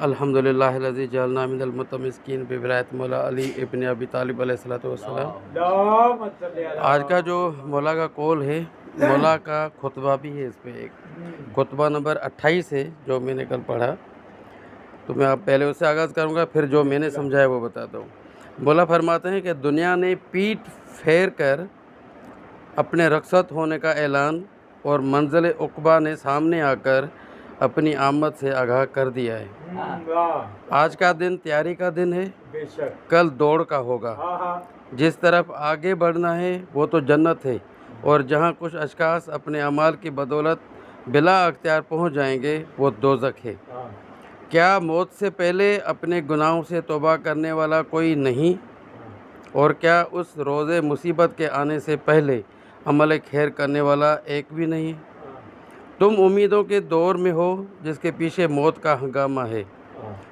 الحمدللہ الذی جعلنا من المتمسکین بولایت مولا علی ابن ابی طالب علیہ الصلوۃ والسلام۔ آج کا جو مولا کا قول ہے، مولا کا خطبہ بھی ہے، اس پہ ایک خطبہ نمبر 28 ہے جو میں نے کل پڑھا، تو میں آپ پہلے اس سے آغاز کروں گا، پھر جو میں نے سمجھایا وہ بتاتا ہوں۔ مولا فرماتے ہیں کہ دنیا نے پیٹھ پھیر کر اپنے رخصت ہونے کا اعلان اور منزل عقبہ نے سامنے آ کر اپنی آمد سے آگاہ کر دیا ہے۔ آج کا دن تیاری کا دن ہے، کل دوڑ کا ہوگا۔ جس طرف آگے بڑھنا ہے وہ تو جنت ہے، اور جہاں کچھ اشخاص اپنے اعمال کی بدولت بلا اختیار پہنچ جائیں گے وہ دوزخ ہے۔ کیا موت سے پہلے اپنے گناہوں سے توبہ کرنے والا کوئی نہیں؟ اور کیا اس روز مصیبت کے آنے سے پہلے عمل خیر کرنے والا ایک بھی نہیں؟ تم امیدوں کے دور میں ہو جس کے پیچھے موت کا ہنگامہ ہے،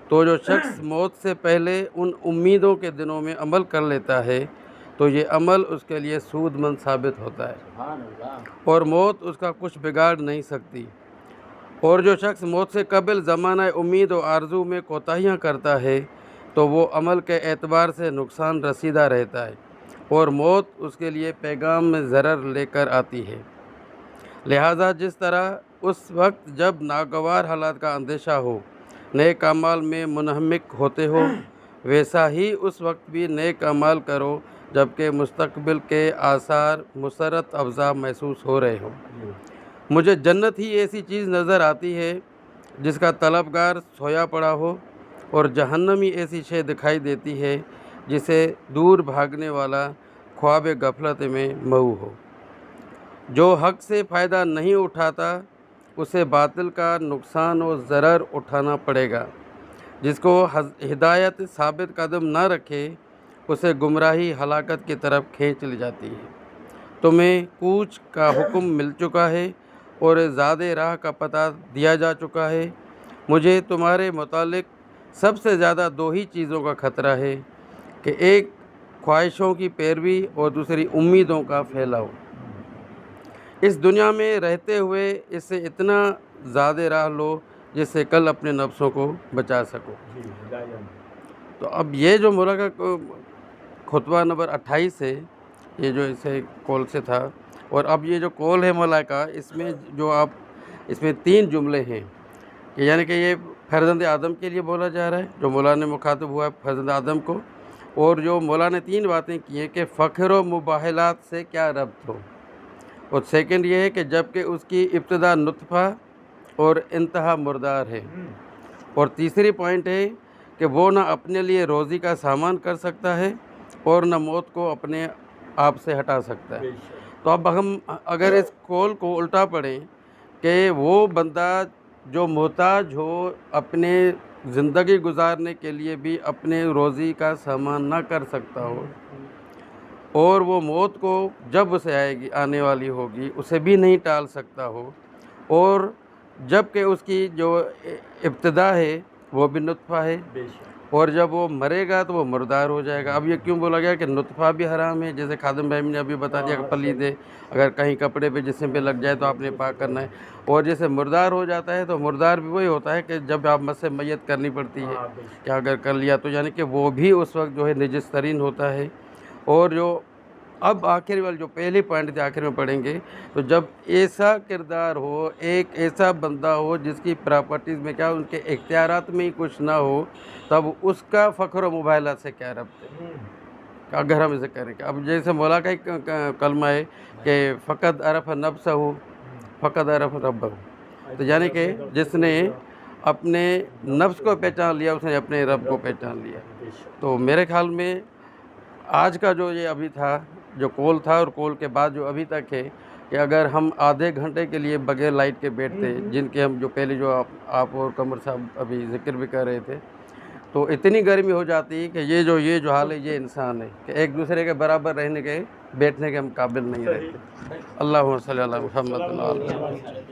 تو جو شخص موت سے پہلے ان امیدوں کے دنوں میں عمل کر لیتا ہے تو یہ عمل اس کے لیے سود مند ثابت ہوتا ہے، اور موت اس کا کچھ بگاڑ نہیں سکتی۔ اور جو شخص موت سے قبل زمانہ امید و آرزو میں کوتاہیاں کرتا ہے تو وہ عمل کے اعتبار سے نقصان رسیدہ رہتا ہے، اور موت اس کے لیے پیغام میں ضرر لے کر آتی ہے۔ لہٰذا جس طرح اس وقت جب ناگوار حالات کا اندیشہ ہو نیک اعمال میں منہمک ہوتے ہو، ویسا ہی اس وقت بھی نیک اعمال کرو جبکہ مستقبل کے آثار مسرت افزا محسوس ہو رہے ہوں۔ مجھے جنت ہی ایسی چیز نظر آتی ہے جس کا طلبگار سویا پڑا ہو، اور جہنم ہی ایسی شے دکھائی دیتی ہے جسے دور بھاگنے والا خواب غفلت میں مئو ہو۔ جو حق سے فائدہ نہیں اٹھاتا اسے باطل کا نقصان و ضرر اٹھانا پڑے گا۔ جس کو ہدایت ثابت قدم نہ رکھے اسے گمراہی ہلاکت کی طرف کھینچ لی جاتی ہے۔ تمہیں کوچ کا حکم مل چکا ہے اور زاد راہ کا پتہ دیا جا چکا ہے۔ مجھے تمہارے متعلق سب سے زیادہ دو ہی چیزوں کا خطرہ ہے کہ ایک خواہشوں کی پیروی اور دوسری امیدوں کا پھیلاؤ۔ اس دنیا میں رہتے ہوئے اس سے اتنا زاد راہ لو جس سے کل اپنے نفسوں کو بچا سکو۔ تو اب یہ جو مولا کا خطبہ نمبر 28 ہے، یہ جو اسے کول سے تھا، اور اب یہ جو کول ہے مولا کا، اس میں جو آپ اس میں 3 جملے ہیں کہ یعنی کہ یہ فرزند آدم کے لیے بولا جا رہا ہے، جو مولا نے مخاطب ہوا ہے فرزند آدم کو، اور جو مولا نے 3 باتیں کی ہیں کہ فخر و مباحلات سے کیا ربط ہو، اور سیکنڈ یہ ہے کہ جبکہ اس کی ابتدا نطفہ اور انتہا مردار ہے، اور تیسری پوائنٹ ہے کہ وہ نہ اپنے لیے روزی کا سامان کر سکتا ہے اور نہ موت کو اپنے آپ سے ہٹا سکتا ہے۔ تو اب ہم اگر اس قول کو الٹا پڑھیں کہ وہ بندہ جو محتاج ہو اپنے زندگی گزارنے کے لیے بھی اپنے روزی کا سامان نہ کر سکتا ہو، اور وہ موت کو جب اسے آنے والی ہوگی اسے بھی نہیں ٹال سکتا ہو، اور جب کہ اس کی جو ابتدا ہے وہ بھی نطفہ ہے، اور جب وہ مرے گا تو وہ مردار ہو جائے گا۔ اب یہ کیوں بولا گیا کہ نطفہ بھی حرام ہے؟ جیسے خادم بھائی نے ابھی بتا دیا کہ پلید ہے، اگر کہیں کپڑے پہ جسم پہ لگ جائے تو آپ نے پاک کرنا ہے، اور جیسے مردار ہو جاتا ہے تو مردار بھی وہی ہوتا ہے کہ جب آپ مس میت کرنی پڑتی ہے کہ اگر کر لیا تو یعنی کہ وہ بھی اس وقت جو ہے نجس ترین ہوتا ہے۔ اور جو اب آخر والی جو پہلی پوائنٹ تھے آخر میں پڑھیں گے، تو جب ایسا کردار ہو، ایک ایسا بندہ ہو جس کی پراپرٹیز میں کیا ان کے اختیارات میں ہی کچھ نہ ہو، تب اس کا فخر و مباحلات سے کیا ربط ہے اگر ہم اسے کریں۔ اب جیسے مولا کا ایک کلمہ ہے کہ فقد عرف نفسہ فقد عرف ربہ، تو یعنی کہ جس نے اپنے نفس کو پہچان لیا اس نے اپنے رب کو پہچان لیا۔ تو میرے خیال میں آج کا جو یہ ابھی تھا جو کول تھا، اور کول کے بعد جو ابھی تک ہے، کہ اگر ہم آدھے گھنٹے کے لیے بغیر لائٹ کے بیٹھتے، جن کے ہم جو پہلے جو آپ اور قمر صاحب ابھی ذکر بھی کر رہے تھے، تو اتنی گرمی ہو جاتی کہ یہ جو حال ہے یہ انسان ہے کہ ایک دوسرے کے برابر رہنے کے بیٹھنے کے ہم قابل نہیں رہتے۔ اللہم صلی علی محمد۔